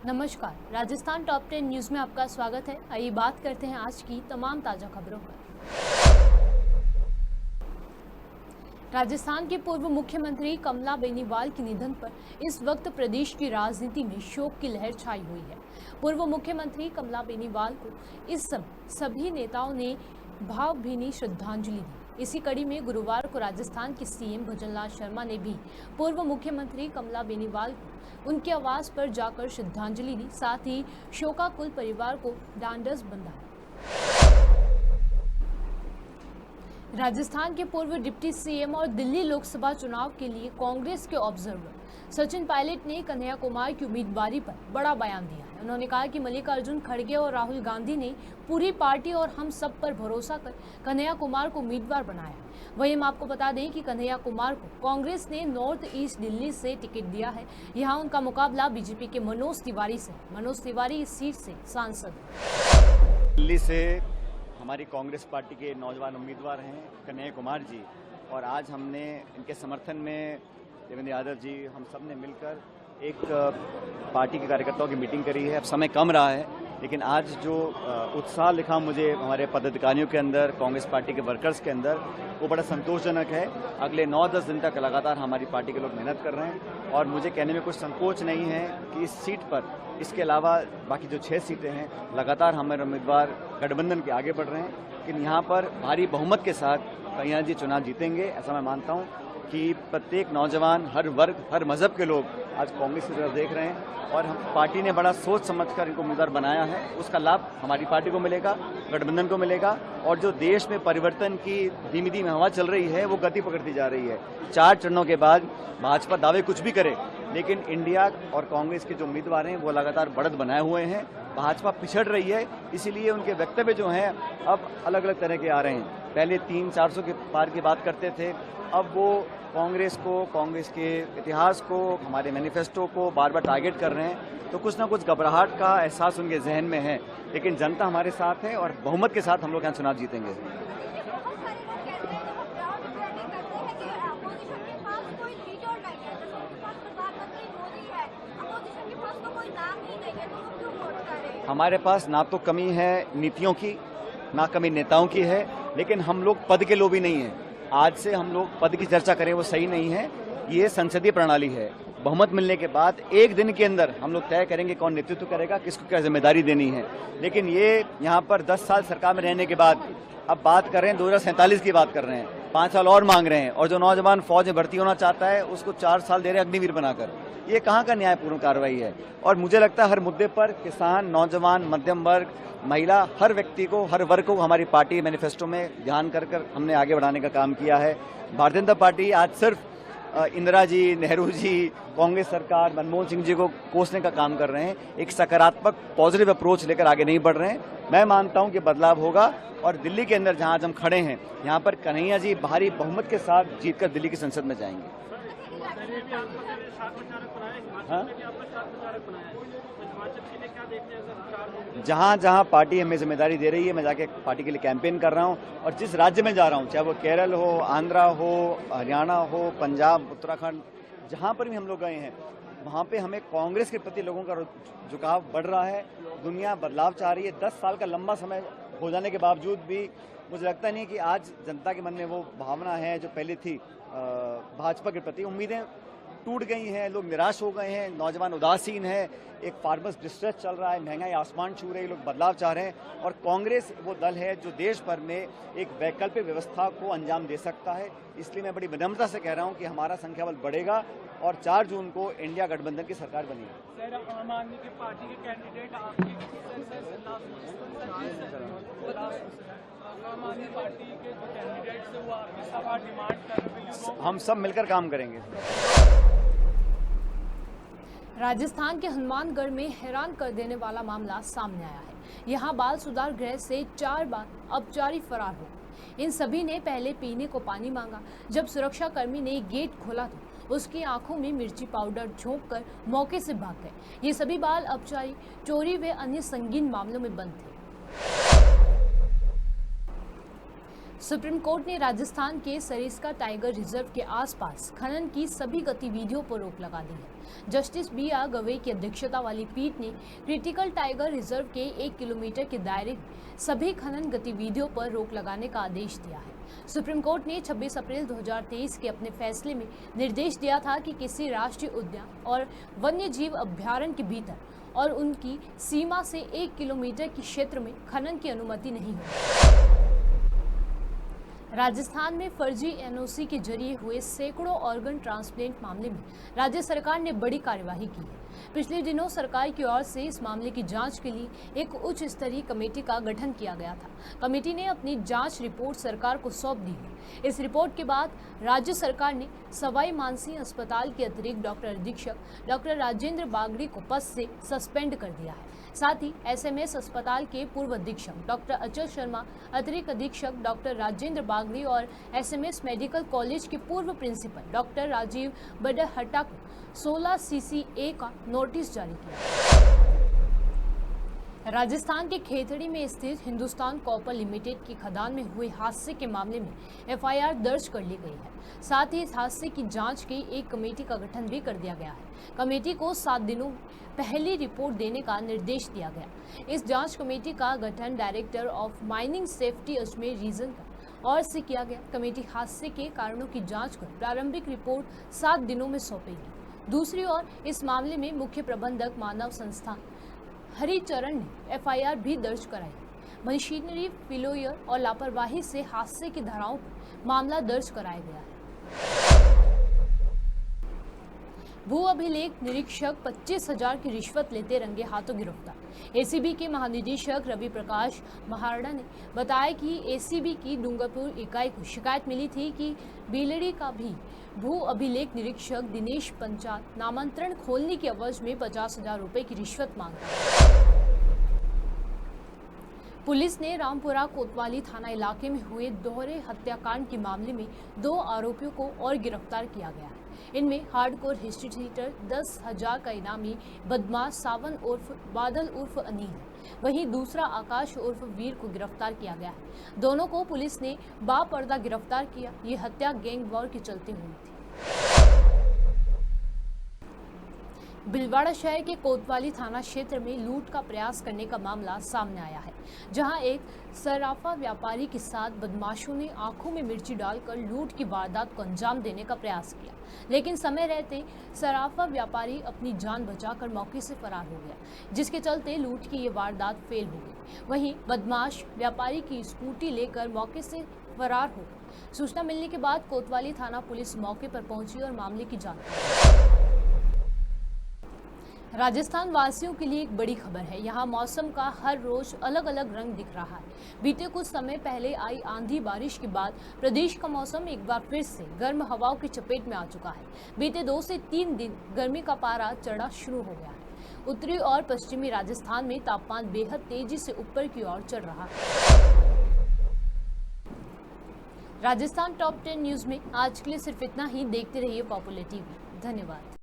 नमस्कार, Rajasthan top 10 news में आपका स्वागत है। आइए बात करते हैं आज की तमाम ताजा खबरों पर। राजस्थान के पूर्व मुख्यमंत्री कमला बेनीवाल के निधन पर इस वक्त प्रदेश की राजनीति में शोक की लहर छाई हुई है। पूर्व मुख्यमंत्री कमला बेनीवाल को इस समय सभी नेताओं ने भावभीनी श्रद्धांजलि दी। इसी कड़ी में गुरुवार को राजस्थान के सीएम भजनलाल शर्मा ने भी पूर्व मुख्यमंत्री कमला बेनीवाल को उनके आवास पर जाकर श्रद्धांजलि दी, साथ ही शोकाकुल परिवार को ढांढस बंधाया। राजस्थान के पूर्व डिप्टी सीएम और दिल्ली लोकसभा चुनाव के लिए कांग्रेस के ऑब्जर्वर सचिन पायलट ने कन्हैया कुमार की उम्मीदवारी पर बड़ा बयान दिया है। उन्होंने कहा कि मल्लिकार्जुन खड़गे और राहुल गांधी ने पूरी पार्टी और हम सब पर भरोसा कर कन्हैया कुमार को उम्मीदवार बनाया है। वहीं हम आपको बता दें कि कन्हैया कुमार को कांग्रेस ने नॉर्थ ईस्ट दिल्ली से टिकट दिया है। यहाँ उनका मुकाबला बीजेपी के मनोज तिवारी से। मनोज तिवारी इस सीट से सांसद हैं। दिल्ली से हमारी कांग्रेस पार्टी के नौजवान उम्मीदवार हैं कन्हैया कुमार जी, और आज हमने इनके समर्थन में देवेंद्र यादव जी हम सब ने मिलकर एक पार्टी के कार्यकर्ताओं की मीटिंग करी है। अब समय कम रहा है, लेकिन आज जो उत्साह लिखा मुझे हमारे पदाधिकारियों के अंदर, कांग्रेस पार्टी के वर्कर्स के अंदर, वो बड़ा संतोषजनक है। अगले 9-10 दिन तक लगातार हमारी पार्टी के लोग मेहनत कर रहे हैं और मुझे कहने में कुछ संकोच नहीं है कि इस सीट पर, इसके अलावा बाकी जो 6 सीटें हैं, लगातार हमारे उम्मीदवार गठबंधन के आगे बढ़ रहे हैं। लेकिन यहाँ पर भारी बहुमत के साथ कन्हैया जी चुनाव जीतेंगे, ऐसा मैं मानता हूँ कि प्रत्येक नौजवान, हर वर्ग, हर मजहब के लोग आज कांग्रेस की तरफ देख रहे हैं और हम पार्टी ने बड़ा सोच समझकर इनको उम्मीदवार बनाया है। उसका लाभ हमारी पार्टी को मिलेगा, गठबंधन को मिलेगा, और जो देश में परिवर्तन की धीमी धीमी हवा चल रही है वो गति पकड़ती जा रही है। 4 चरणों के बाद भाजपा दावे कुछ भी करे, लेकिन इंडिया और कांग्रेस के जो उम्मीदवार हैं वो लगातार बढ़त बनाए हुए हैं। भाजपा पिछड़ रही है, इसीलिए उनके वक्तव्य जो हैं अब अलग अलग तरह के आ रहे हैं। पहले 300-400 के पार की बात करते थे, अब वो कांग्रेस को, कांग्रेस के इतिहास को, हमारे मैनिफेस्टो को बार बार टारगेट कर रहे हैं। तो कुछ ना कुछ घबराहट का एहसास उनके जहन में है, लेकिन जनता हमारे साथ है और बहुमत के साथ हम लोग यहाँ चुनाव जीतेंगे। हमारे पास ना तो कमी है नीतियों की, ना कमी नेताओं की है, लेकिन हम लोग पद के लोभी नहीं हैं। आज से हम लोग पद की चर्चा करें वो सही नहीं है। ये संसदीय प्रणाली है। बहुमत मिलने के बाद एक दिन के अंदर हम लोग तय करेंगे कौन नेतृत्व करेगा, किसको क्या जिम्मेदारी देनी है। लेकिन ये यहाँ पर 10 साल सरकार में रहने के बाद अब बात कर रहे हैं 2047 की बात कर रहे हैं, 5 साल और मांग रहे हैं, और जो नौजवान फौज में भर्ती होना चाहता है उसको 4 साल दे रहे हैं अग्निवीर बनाकर। ये कहाँ का न्यायपूर्ण कार्रवाई है। और मुझे लगता है हर मुद्दे पर किसान, नौजवान, मध्यम वर्ग, महिला, हर व्यक्ति को, हर वर्ग को हमारी पार्टी मैनिफेस्टो में ध्यान कर हमने आगे बढ़ाने का काम किया है। भारतीय जनता पार्टी आज सिर्फ इंदिरा जी, नेहरू जी, कांग्रेस सरकार, मनमोहन सिंह जी को कोसने का काम कर रहे हैं। एक सकारात्मक पॉजिटिव अप्रोच लेकर आगे नहीं बढ़ रहे हैं। मैं मानता हूं कि बदलाव होगा, और दिल्ली के अंदर जहां आज हम खड़े हैं, यहां पर कन्हैया जी भारी बहुमत के साथ जीतकर दिल्ली की संसद में जाएंगे। हाँ? जहां जहां पार्टी हमें जिम्मेदारी दे रही है, मैं जाके पार्टी के लिए कैंपेन कर रहा हूं, और जिस राज्य में जा रहा हूं, चाहे वो केरल हो, आंध्रा हो, हरियाणा हो, पंजाब, उत्तराखंड, जहां पर भी हम लोग गए हैं, वहां पे हमें कांग्रेस के प्रति लोगों का झुकाव बढ़ रहा है। दुनिया बदलाव चाह रही है। 10 साल का लंबा समय हो जाने के बावजूद भी मुझे लगता नहीं कि आज जनता के मन में वो भावना है जो पहले थी। भाजपा के प्रति उम्मीदें टूट गई हैं, लोग निराश हो गए हैं, नौजवान उदासीन है, एक फार्मर्स डिस्ट्रेस चल रहा है, महंगाई आसमान छू रही है, लोग बदलाव चाह रहे हैं। और कांग्रेस वो दल है जो देश भर में एक वैकल्पिक व्यवस्था को अंजाम दे सकता है। इसलिए मैं बड़ी विनम्रता से कह रहा हूं कि हमारा संख्या बल बढ़ेगा और 4 जून को इंडिया गठबंधन की सरकार बनेगी। सर, आम आदमी की पार्टी के कैंडिडेट आपकी आम आदमी पार्टी के जो कैंडिडेट्स हैं वो आपकी सभा डिमांड कर रहे हैं, हम सब मिलकर काम करेंगे। राजस्थान के हनुमानगढ़ में हैरान कर देने वाला मामला सामने आया है। यहाँ बाल सुधार गृह से 4 बार अपचारी फरार हो गए। इन सभी ने पहले पीने को पानी मांगा। जब सुरक्षा कर्मी ने गेट खोला तो उसकी आंखों में मिर्ची पाउडर झोंककर मौके से भाग गए। ये सभी बाल अपचारी चोरी व अन्य संगीन मामलों में बंद थे। सुप्रीम कोर्ट ने राजस्थान के सरिस्का टाइगर रिजर्व के आसपास खनन की सभी गतिविधियों पर रोक लगा दी है। जस्टिस बी आर गवई की अध्यक्षता वाली पीठ ने क्रिटिकल टाइगर रिजर्व के 1 किलोमीटर के दायरे में सभी खनन गतिविधियों पर रोक लगाने का आदेश दिया है। सुप्रीम कोर्ट ने 26 अप्रैल 2023 के अपने फैसले में निर्देश दिया था कि किसी राष्ट्रीय उद्यान और वन्य जीव अभ्यारण्य के भीतर और उनकी सीमा से 1 किलोमीटर के क्षेत्र में खनन की अनुमति नहीं होगी। राजस्थान में फर्जी एनओसी के जरिए हुए सैकड़ों ऑर्गन ट्रांसप्लांट मामले में राज्य सरकार ने बड़ी कार्यवाही की है। पिछले दिनों सरकार की ओर से इस मामले की जांच के लिए एक उच्च स्तरीय कमेटी का गठन किया गया था। कमेटी ने अपनी जांच रिपोर्ट सरकार को सौंप दी है। इस रिपोर्ट के बाद राज्य सरकार ने सवाई मानसिंह अस्पताल के अतिरिक्त डॉक्टर अधीक्षक डॉक्टर राजेंद्र बागड़ी को पद से सस्पेंड कर दिया है। साथ ही एसएमएस अस्पताल के पूर्व अधीक्षक डॉक्टर अचल शर्मा, अतिरिक्त अधीक्षक डॉक्टर राजेंद्र बागड़ी और एसएमएस मेडिकल कॉलेज के पूर्व प्रिंसिपल डॉक्टर राजीव बडहट्टा को 16 CCA का नोटिस जारी किया। राजस्थान के खेतड़ी में स्थित हिंदुस्तान कॉपर लिमिटेड की खदान में हुए हादसे के मामले में एफआईआर दर्ज कर ली गई है। साथ ही इस हादसे की जांच की एक कमेटी का गठन भी कर दिया गया है। कमेटी को 7 दिनों पहले रिपोर्ट देने का निर्देश दिया गया। इस जांच कमेटी का गठन director of mining safety Ajmer region और से किया गया। कमेटी हादसे के कारणों की जांच कर प्रारंभिक रिपोर्ट 7 दिनों में सौंपेगी। दूसरी ओर इस मामले में मुख्य प्रबंधक मानव संस्थान हरिचरण ने एफआईआर भी दर्ज कराई। मशीनरी फेलियर और लापरवाही से हादसे की धाराओं पर मामला दर्ज कराया गया है। भू अभिलेख निरीक्षक 25,000 की रिश्वत लेते रंगे हाथों गिरफ्तार। एसीबी के महानिदेशक रवि प्रकाश महारड़ा ने बताया कि एसीबी की डूंगरपुर इकाई को शिकायत मिली थी कि बीलड़ी का भी भू अभिलेख निरीक्षक दिनेश पंचाल नामांतरण खोलने की एवज में 50,000 रुपए की रिश्वत मांग रहा है। पुलिस ने रामपुरा कोतवाली थाना इलाके में हुए दोहरे हत्याकांड के मामले में 2 आरोपियों को और गिरफ्तार किया गया है। इनमें हार्डकोर हिस्ट्री टीचर 10,000 का इनामी बदमाश सावन उर्फ बादल उर्फ अनिल है। वहीं दूसरा आकाश उर्फ वीर को गिरफ्तार किया गया है। दोनों को पुलिस ने बापर्दा गिरफ्तार किया। ये हत्या गैंग वॉर के चलते हुई थी। भीलवाड़ा शहर के कोतवाली थाना क्षेत्र में लूट का प्रयास करने का मामला सामने आया है, जहां एक सराफा व्यापारी के साथ बदमाशों ने आंखों में मिर्ची डालकर लूट की वारदात को अंजाम देने का प्रयास किया, लेकिन समय रहते सराफा व्यापारी अपनी जान बचाकर मौके से फरार हो गया, जिसके चलते लूट की ये वारदात फेल हो गई। वहीं बदमाश व्यापारी की स्कूटी लेकर मौके से फरार हो गए। सूचना मिलने के बाद कोतवाली थाना पुलिस मौके पर पहुंची और मामले की जांच। राजस्थान वासियों के लिए एक बड़ी खबर है। यहाँ मौसम का हर रोज अलग अलग रंग दिख रहा है। बीते कुछ समय पहले आई आंधी बारिश के बाद प्रदेश का मौसम एक बार फिर से गर्म हवाओं की चपेट में आ चुका है। बीते 2 से 3 दिन गर्मी का पारा चढ़ना शुरू हो गया है। उत्तरी और पश्चिमी राजस्थान में तापमान बेहद तेजी से ऊपर की ओर चल रहा है। राजस्थान टॉप 10 न्यूज में आज के लिए सिर्फ इतना ही। देखते रहिए पॉपुलर टीवी। धन्यवाद।